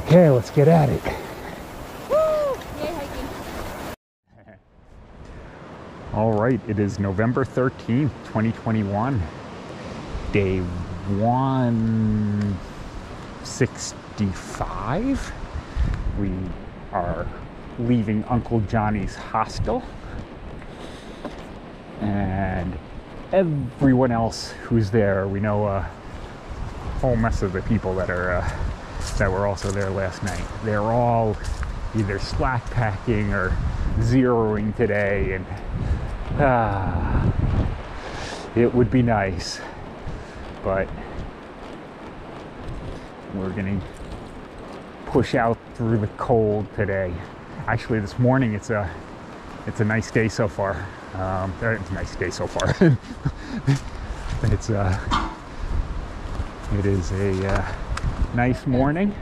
Okay, let's get at it. Woo! Yay, hiking. All right, it is November 13th, 2021. Day 165. We are leaving Uncle Johnny's hostel. And everyone else who's there, we know a whole mess of the people that were also there last night. They're all either slack packing or zeroing today, and it would be nice, but we're gonna push out through the cold today. Actually, this morning it's a nice day so far. It's a nice day so far. It is a nice morning,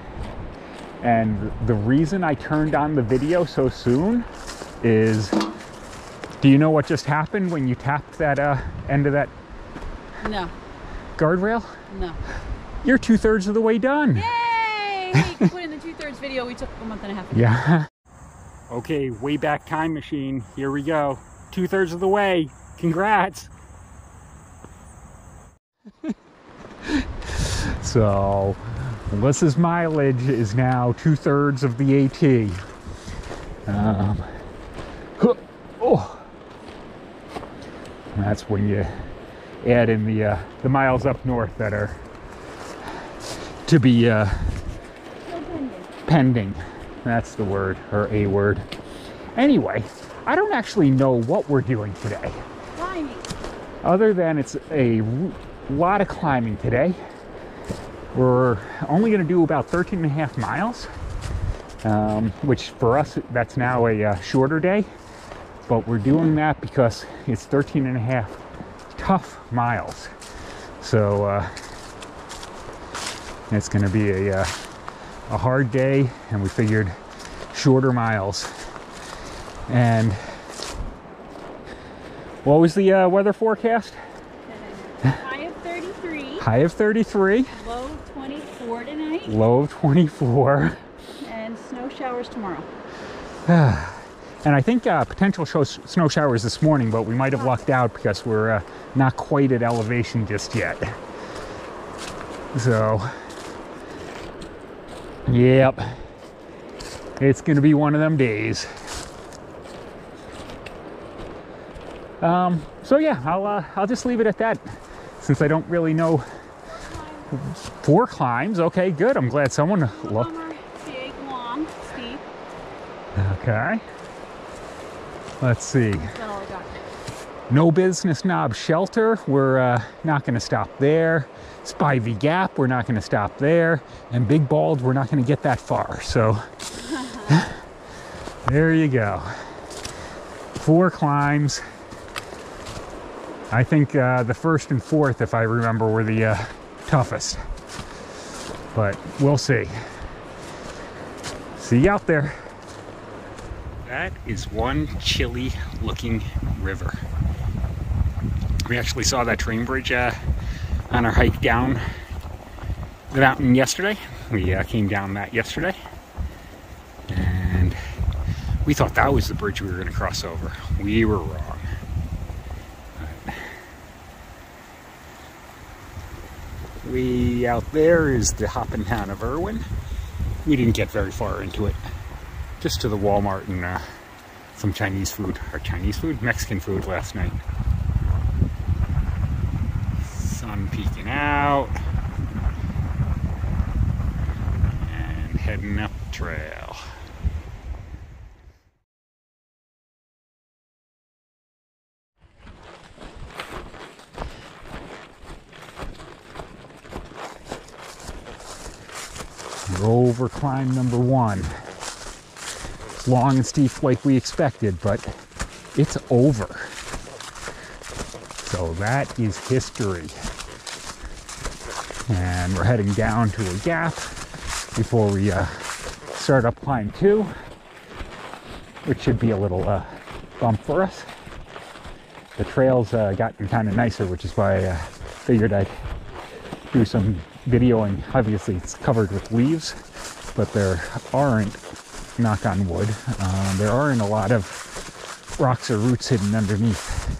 and the reason I turned on the video so soon is, do you know what just happened when you tapped that end of that guardrail? No. You're 2/3 of the way done. Yay! Hey, you can put in the 2/3 video we took a month and a half ago. Yeah. Okay, way back time machine. Here we go. 2/3 of the way. Congrats. So, Melissa's mileage is now 2/3 of the AT. That's when you add in the miles up north that are to be pending. That's the word, or a word. Anyway, I don't actually know what we're doing today. Climbing. Other than it's a lot of climbing today. We're only going to do about 13.5 miles, which for us, that's now a shorter day. But we're doing that because it's 13.5 tough miles. So it's going to be a hard day, and we figured shorter miles. And what was the weather forecast? High of 33. High of 33. Low of 24 tonight. Low of 24. And snow showers tomorrow. And I think potential snow showers this morning, but we might have lucked out because we're not quite at elevation just yet. So, yep, it's going to be one of them days. So yeah, I'll just leave it at that, since I don't really know. 4 climbs. Okay, good. I'm glad someone looked. Big, long, steep. Okay. Let's see. That's all I got. No Business Knob Shelter. We're not going to stop there. Spivey Gap. We're not going to stop there. And Big Bald. We're not going to get that far. So there you go. 4 climbs. I think the first and fourth, if I remember, were the toughest. But we'll see. See you out there. That is one chilly looking river. We actually saw that train bridge on our hike down the mountain yesterday. We came down that yesterday. And we thought that was the bridge we were going to cross over. We were wrong. Way out there is the hopping town of Irwin. We didn't get very far into it. Just to the Walmart and some Chinese food, or Mexican food last night. Sun peeking out. And heading up the trail. We're over climb number 1. Long and steep like we expected, but it's over. So that is history. And we're heading down to a gap before we start up climb 2, which should be a little bump for us. The trail's gotten kind of nicer, which is why I figured I'd do some videoing. Obviously it's covered with leaves, but there aren't, knock on wood, there aren't a lot of rocks or roots hidden underneath.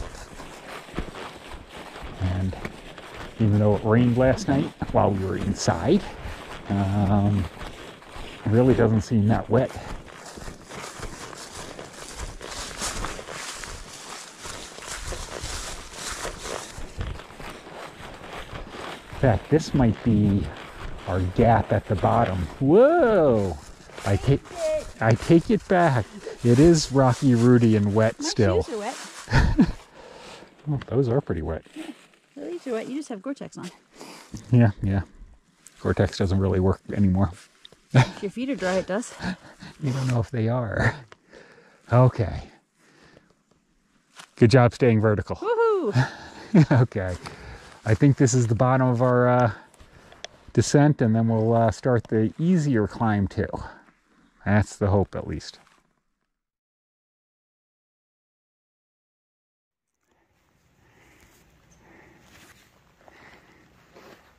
And even though it rained last night while we were inside, it really doesn't seem that wet. In fact, this might be our gap at the bottom. Whoa! I take it back. It is rocky, rooty, and wet still. My shoes are wet. Oh, those are pretty wet. Well, these are wet. You just have Gore-Tex on. Yeah. Gore-Tex doesn't really work anymore. If your feet are dry, it does. You don't know if they are. Okay. Good job staying vertical. Woohoo! Okay. I think this is the bottom of our descent, and then we'll start the easier climb too. That's the hope, at least.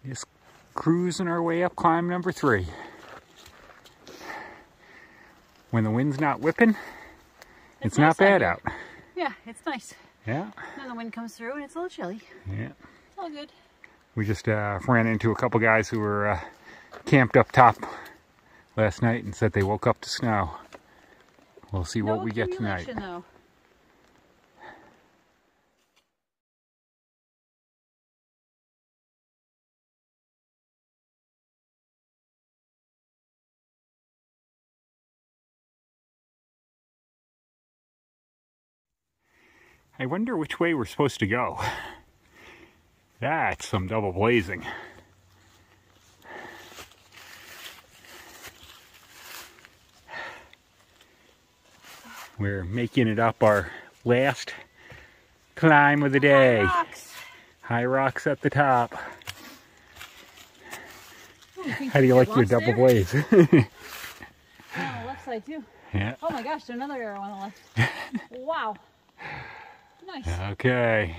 Just cruising our way up climb number 3. When the wind's not whipping, it's not bad out. Yeah, it's nice. Yeah. Then the wind comes through and it's a little chilly. Yeah. It's all good. We just ran into a couple guys who were camped up top last night and said they woke up to snow. We'll see what we get tonight. Though. I wonder which way we're supposed to go. That's some double blazing. We're making it up our last climb of the day. High rocks at the top. Ooh, how do you like your double blaze? On the left side too. Yeah. Oh my gosh, there's another arrow on the left. Wow. Nice. Okay.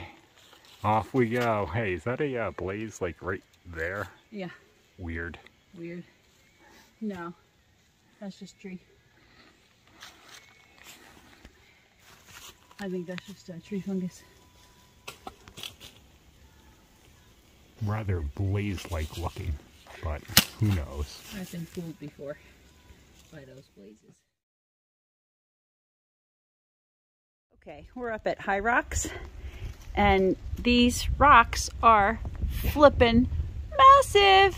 Off we go. Hey, is that a blaze like right there? Yeah. Weird. Weird. No. That's just tree. I think that's just tree fungus. Rather blaze-like looking, but who knows? I've been fooled before by those blazes. Okay, we're up at High Rocks, and these rocks are flippin' massive.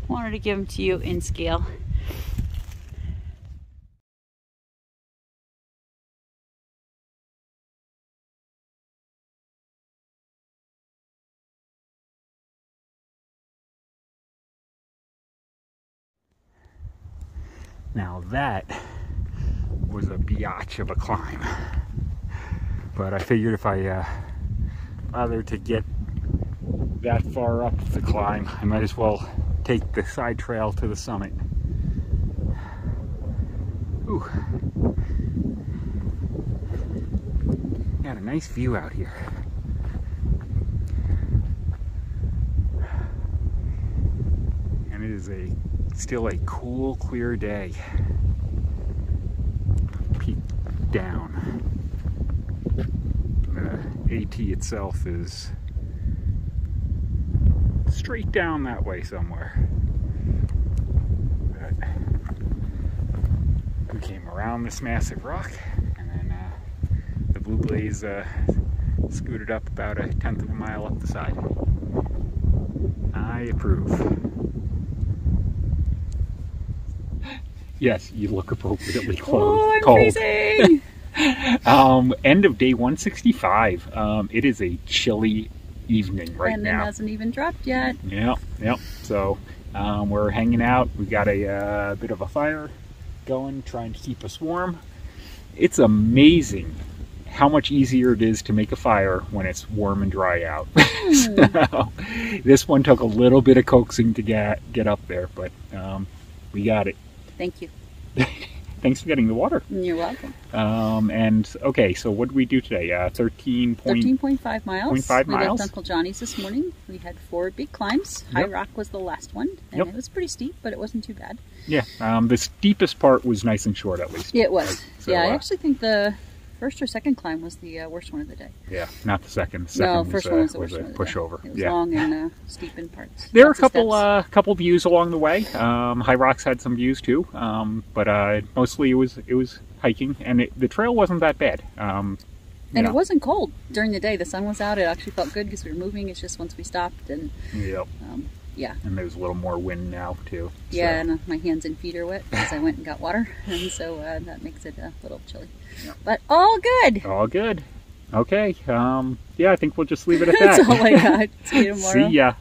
Wanted to give them to you in scale. Now that was a biatch of a climb, but I figured if I bothered to get that far up the climb, I might as well take the side trail to the summit. Ooh. Got a nice view out here. And it is still a cool, clear day. Peek down. The AT itself is straight down that way somewhere. But we came around this massive rock, and then the blue blaze scooted up about 1/10 of a mile up the side. I approve. Yes, you look appropriately clothed. Oh, I'm cold. freezing! End of day 165. It is a chilly evening right now. And it hasn't even dropped yet. Yep. So we're hanging out. We got a bit of a fire going, trying to keep us warm. It's amazing how much easier it is to make a fire when it's warm and dry out. So, this one took a little bit of coaxing to get up there, but we got it. Thank you. thanks for getting the water. You're welcome. And okay, so what did we do today? 13.5 miles. 0.5 we miles. left Uncle Johnny's this morning. We had 4 big climbs. High Rock was the last one, and it was pretty steep, but it wasn't too bad. Yeah, the steepest part was nice and short, at least. It was. So, yeah, I actually think the first or second climb was the worst one of the day. Yeah, not the second. The second was, first one was the worst one of the pushover. Day. It was long and steep in parts. There were a couple views along the way. High Rocks had some views too, but mostly it was hiking, and the trail wasn't that bad. And it wasn't cold during the day. The sun was out. It actually felt good because we were moving. It's just once we stopped and yeah. And there's a little more wind now too. Yeah, and my hands and feet are wet because I went and got water, and so that makes it a little chilly. Yep. But all good. All good. Okay. Yeah, I think we'll just leave it at that. That's all I got. See you tomorrow. See ya.